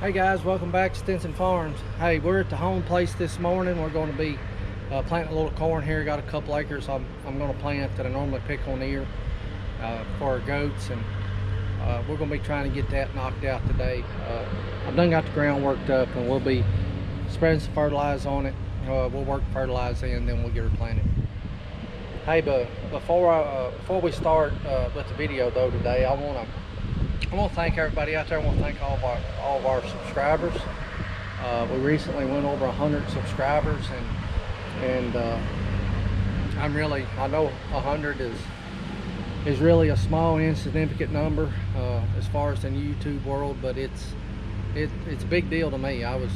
Hey guys, welcome back to Stinson Farms. Hey, we're at the home place this morning. We're going to be planting a little corn here. Got a couple acres I'm going to plant that I normally pick on ear for our goats, and we're going to be trying to get that knocked out today. I've done got the ground worked up, and we'll be spreading some fertilizer on it. We'll work fertilizer in, then we'll get her planted. Hey, but before we start with the video though today, I want to thank everybody out there. I want to thank all of our subscribers. We recently went over 100 subscribers, and I know 100 is really a small, insignificant number as far as in the YouTube world, but it's a big deal to me. I was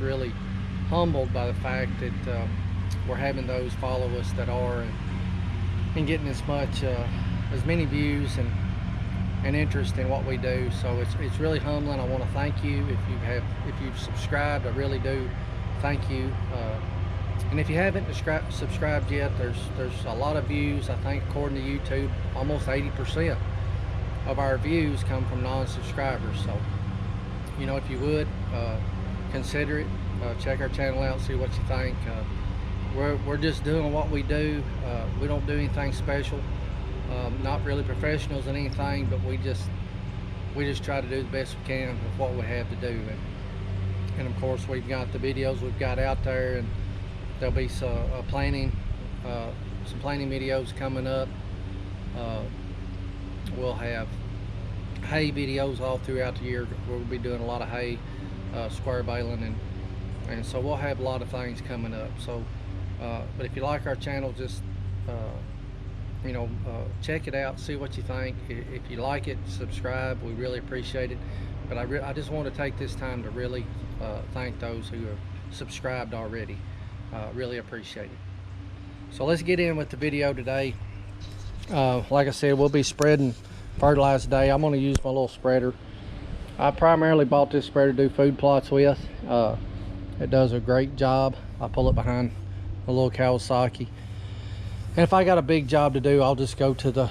really humbled by the fact that we're having those follow us that are, and getting as many views and interest in what we do. So it's really humbling. I want to thank you if you've subscribed. I really do thank you. And if you haven't subscribed yet, there's a lot of views. I think according to YouTube, almost 80% of our views come from non-subscribers. So, you know, if you would consider it, check our channel out, see what you think. We're just doing what we do. We don't do anything special. Not really professionals in anything, but we just try to do the best we can with what we have to do. And of course, we've got the videos we've got out there, and there'll be some planting videos coming up. We'll have hay videos all throughout the year. We'll be doing a lot of hay, square baling, and so we'll have a lot of things coming up. So but if you like our channel, just check it out, see what you think. If you like it, subscribe. We really appreciate it. But I just want to take this time to really thank those who have subscribed already. Really appreciate it. So let's get in with the video today. Like I said, we'll be spreading fertilizer today. I'm going to use my little spreader. I primarily bought this spreader to do food plots with. It does a great job. I pull it behind a little Kawasaki. And if I got a big job to do, I'll just go to the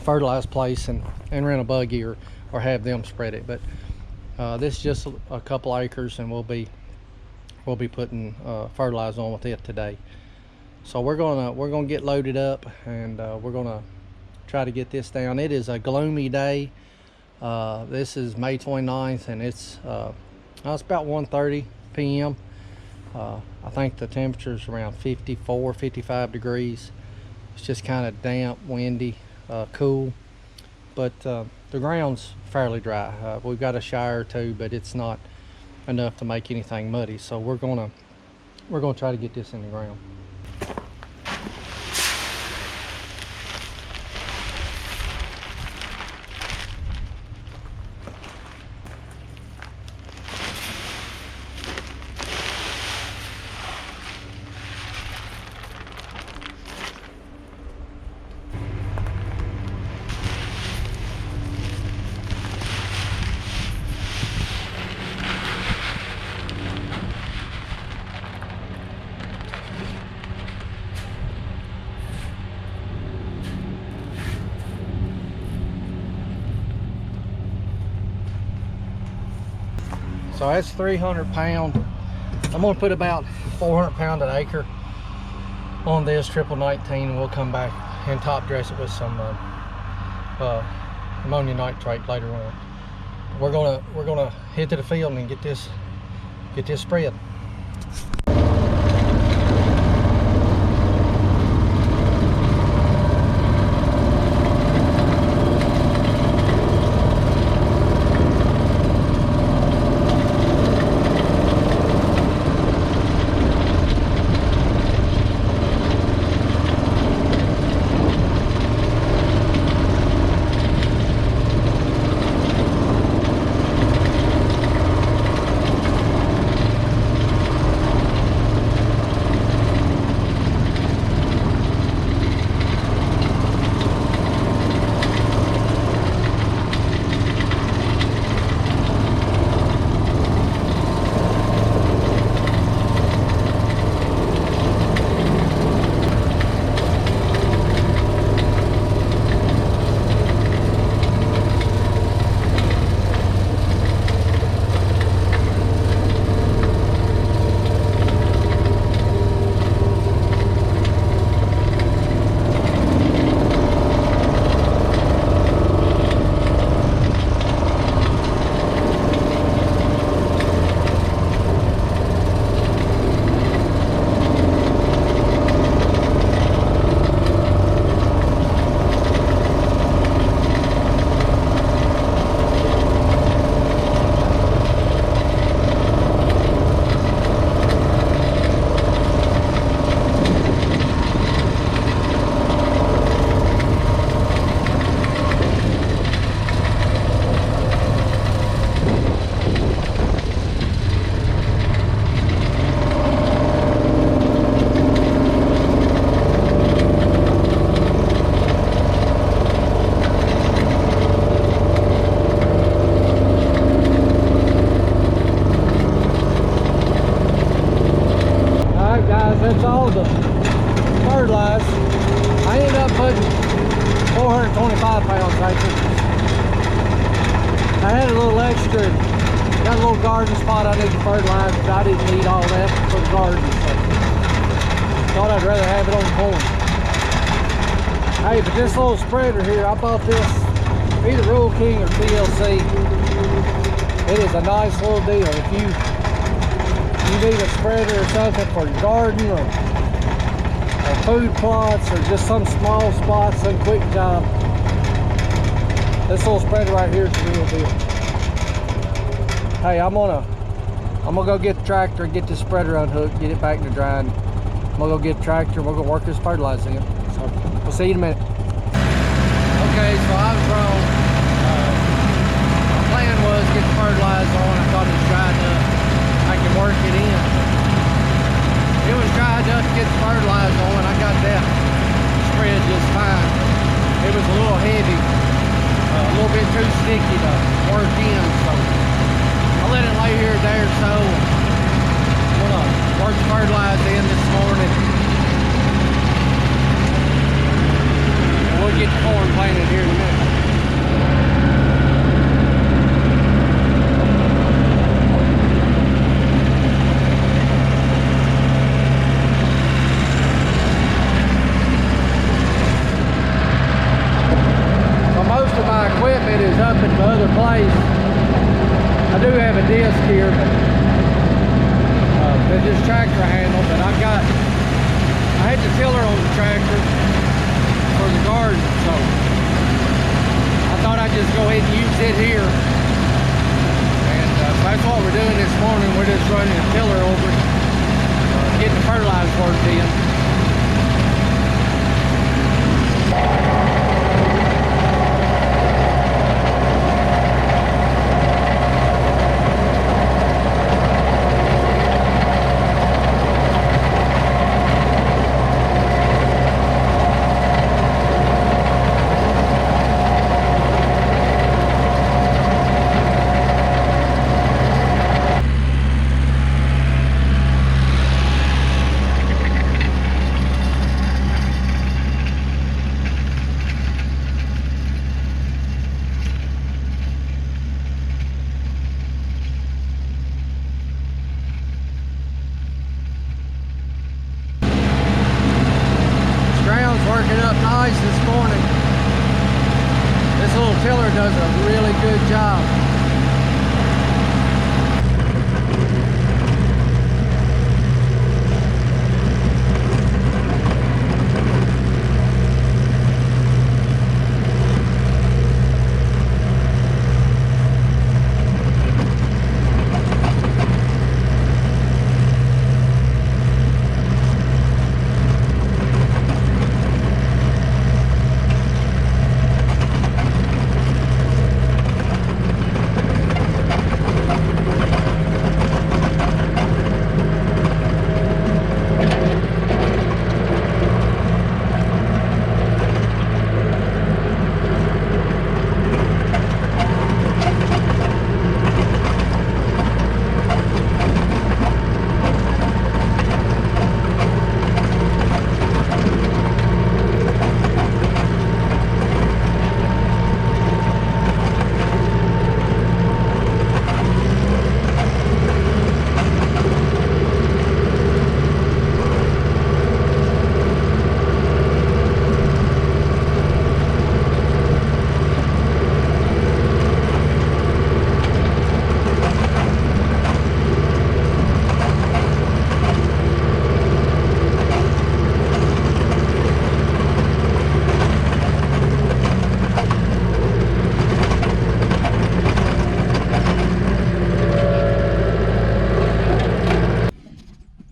fertilizer place and rent a buggy or have them spread it. But this is just a couple acres, and we'll be putting fertilizer on with it today. So we're gonna get loaded up, and we're gonna try to get this down. It is a gloomy day. This is May 29th, and it's about 1:30 p.m. I think the temperature is around 54, 55 degrees. It's just kind of damp, windy, cool, but the ground's fairly dry. We've got a shower or two, but it's not enough to make anything muddy. So we're gonna try to get this in the ground. So that's 300 pound. I'm gonna put about 400 pound an acre on this triple 19, and we'll come back and top dress it with some ammonium nitrate later on. We're gonna head to the field and get this spread. extra. Got a little garden spot I need to fertilize, but I didn't need all that for the garden, so thought I'd rather have it on corn. Hey, but this little spreader here, I bought this either Rural King or TLC. It is a nice little deal. If you need a spreader or something for your garden or food plots or just some small spots, some quick job, this little spreader right here is the real deal. Hey, I'm gonna go get the tractor and get this spreader unhooked, get it back to drying. I'm gonna go get the tractor and we're gonna work this fertilizing it. So we'll see you in a minute. Okay, so I was wrong. My plan was get the fertilizer on. I thought it was dry enough. I can work it in. It was dry enough to get the fertilizer on. I got that spread just fine. It was a little heavy, a little bit too sticky to work in, so I let it lay here a day or so. I'm gonna work the fertilizer in this morning. And we'll get the corn planted here in a minute. My equipment is up at the other place. I do have a disc here, but this tractor handle, but I had the tiller on the tractor for the garden, so I thought I'd just go ahead and use it here. And that's what we're doing this morning. We're just running the tiller over, getting the fertilizer worked in. Working up nice this morning. This little tiller does a really good job.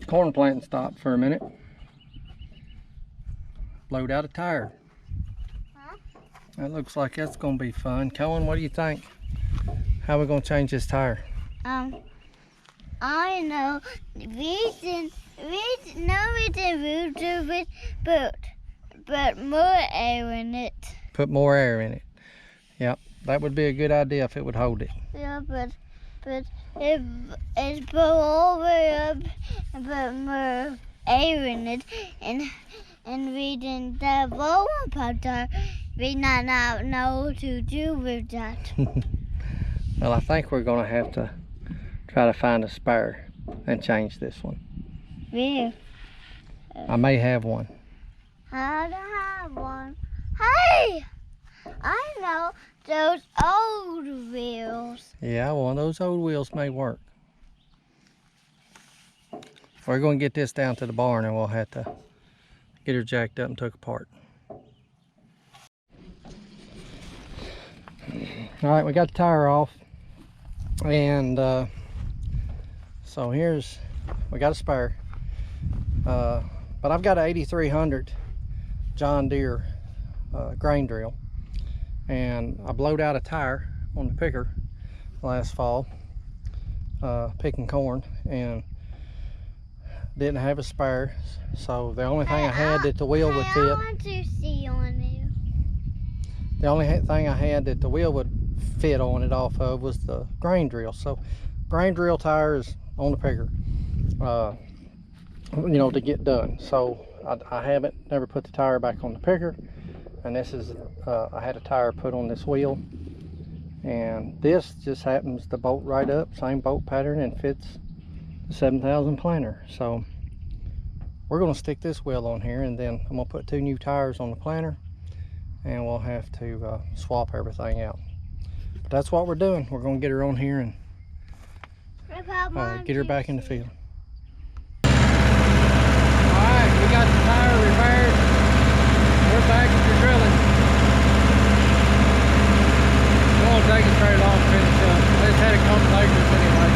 Corn planting stopped for a minute. Blowed out a tire. Huh? That looks like that's gonna be fun. Cohen, what do you think? How are we gonna change this tire? I know we can do it, but more air in it. Put more air in it. Yep, that would be a good idea if it would hold it. Yeah, but if it's put all the way up and put more air in it, and we didn't have all about that, we not know what to do with that. Well, I think we're gonna have to try to find a spare and change this one. Where? I may have one. I don't have one. Hey! I know those old wheels. Yeah, one of those old wheels may work. We're gonna get this down to the barn and we'll have to get her jacked up and took apart. All right, we got the tire off, and so we got a spare, but I've got an 8300 John Deere grain drill, and I blowed out a tire on the picker last fall picking corn, and didn't have a spare, so the only thing I had that the wheel would fit. I want to see on you. The only thing I had that the wheel would fit on it off of was the grain drill. So grain drill tires on the picker, you know, to get done. So I haven't never put the tire back on the picker, and this is I had a tire put on this wheel, and this just happens to bolt right up, same bolt pattern, and fits the 7000 planter. So we're going to stick this wheel on here, and then I'm going to put 2 new tires on the planter, and we'll have to swap everything out. But that's what we're doing. We're going to get her on here and get her back in the field. Alright, we got the tire repaired. We're back at the drilling. It won't take us very long to finish up. I just had a couple acres anyway.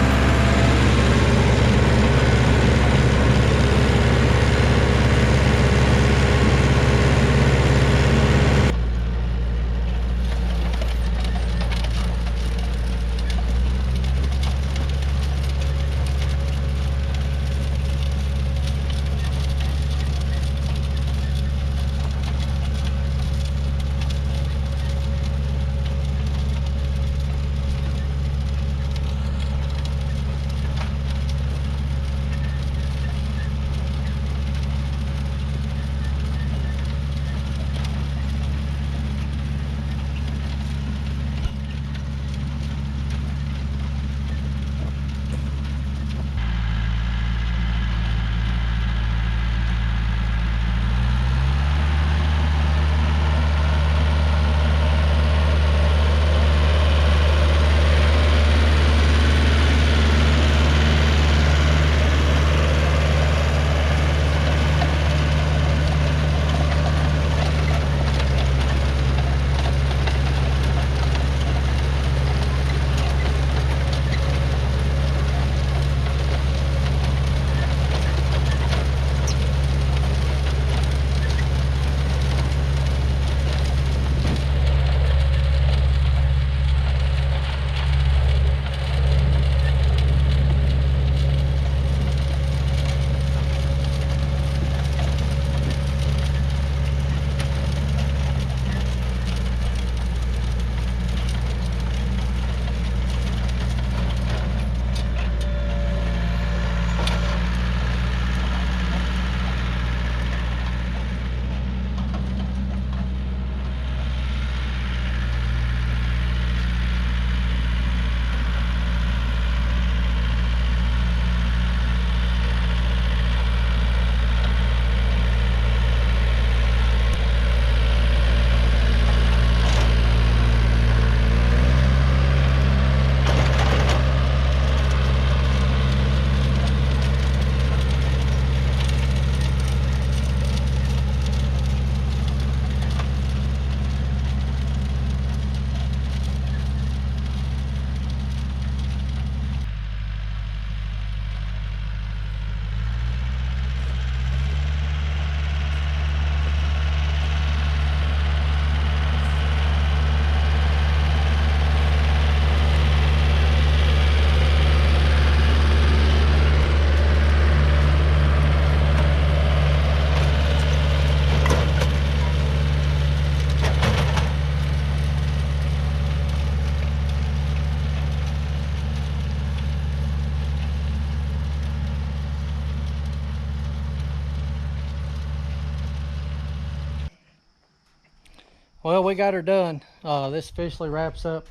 Well, we got her done. This officially wraps up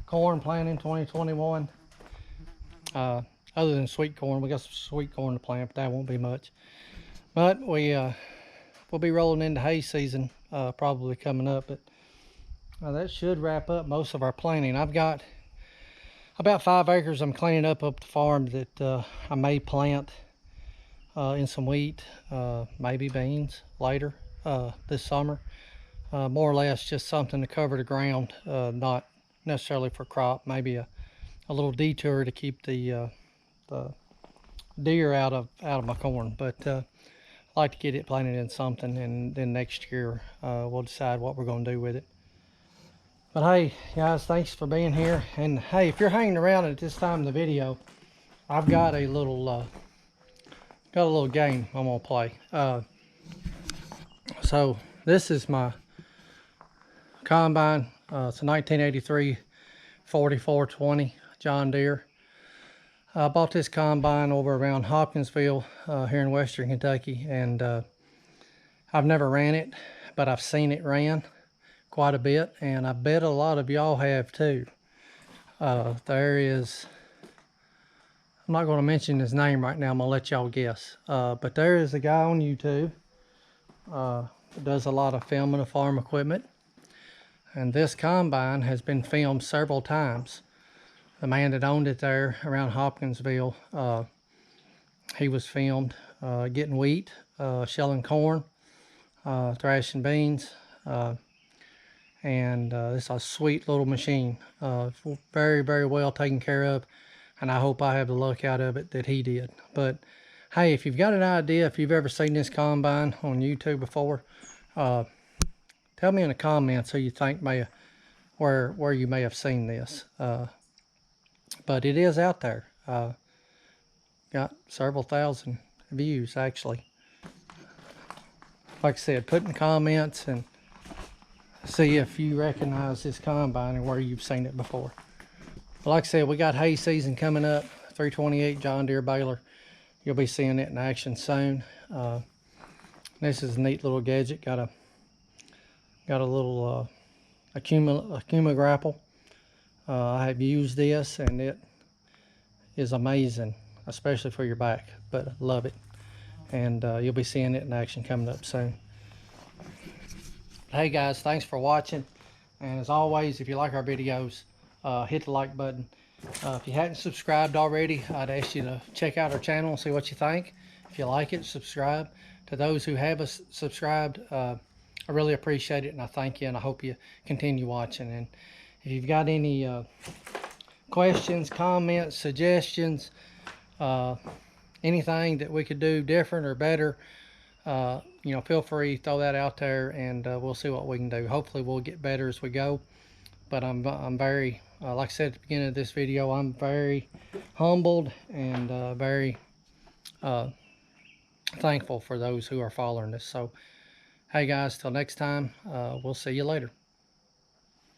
corn planting 2021. Other than sweet corn, we got some sweet corn to plant, but that won't be much. But we'll be rolling into hay season probably coming up. But that should wrap up most of our planting. I've got about 5 acres I'm cleaning up the farm that I may plant in some wheat, maybe beans later this summer. More or less just something to cover the ground, not necessarily for crop. Maybe a little detour to keep the deer out of my corn. But I like to get it planted in something, and then next year we'll decide what we're going to do with it. But hey, guys, thanks for being here. And hey, if you're hanging around at this time of the video, I've got a little game I'm gonna play. So this is my combine. It's a 1983 4420 John Deere. I bought this combine over around Hopkinsville here in Western Kentucky, and I've never ran it, but I've seen it ran quite a bit, and I bet a lot of y'all have too. There is, I'm not going to mention his name right now, I'm going to let y'all guess, but there is a guy on YouTube that does a lot of filming of farm equipment, and this combine has been filmed several times. The man that owned it there around Hopkinsville, he was filmed getting wheat, shelling corn, thrashing beans, and it's a sweet little machine, very, very well taken care of, and I hope I have the luck out of it that he did. But hey, if you've got an idea, if you've ever seen this combine on YouTube before, tell me in the comments who you think where you may have seen this. But it is out there. Got several thousand views actually. Like I said, put in the comments and see if you recognize this combine and where you've seen it before. But like I said, we got hay season coming up. 328 John Deere baler. You'll be seeing it in action soon. This is a neat little gadget. Got a little Akuma grapple. I have used this, and it is amazing, especially for your back. But I love it, and you'll be seeing it in action coming up soon. Hey guys, thanks for watching, and as always, if you like our videos, hit the like button. If you hadn't subscribed already, I'd ask you to check out our channel and see what you think. If you like it, subscribe. To those who have subscribed, I really appreciate it, and I thank you, and I hope you continue watching. And if you've got any questions, comments, suggestions, anything that we could do different or better, feel free to throw that out there, and we'll see what we can do. Hopefully we'll get better as we go. But I'm very, like I said at the beginning of this video, I'm very humbled and very thankful for those who are following this. So, hey guys, till next time, we'll see you later.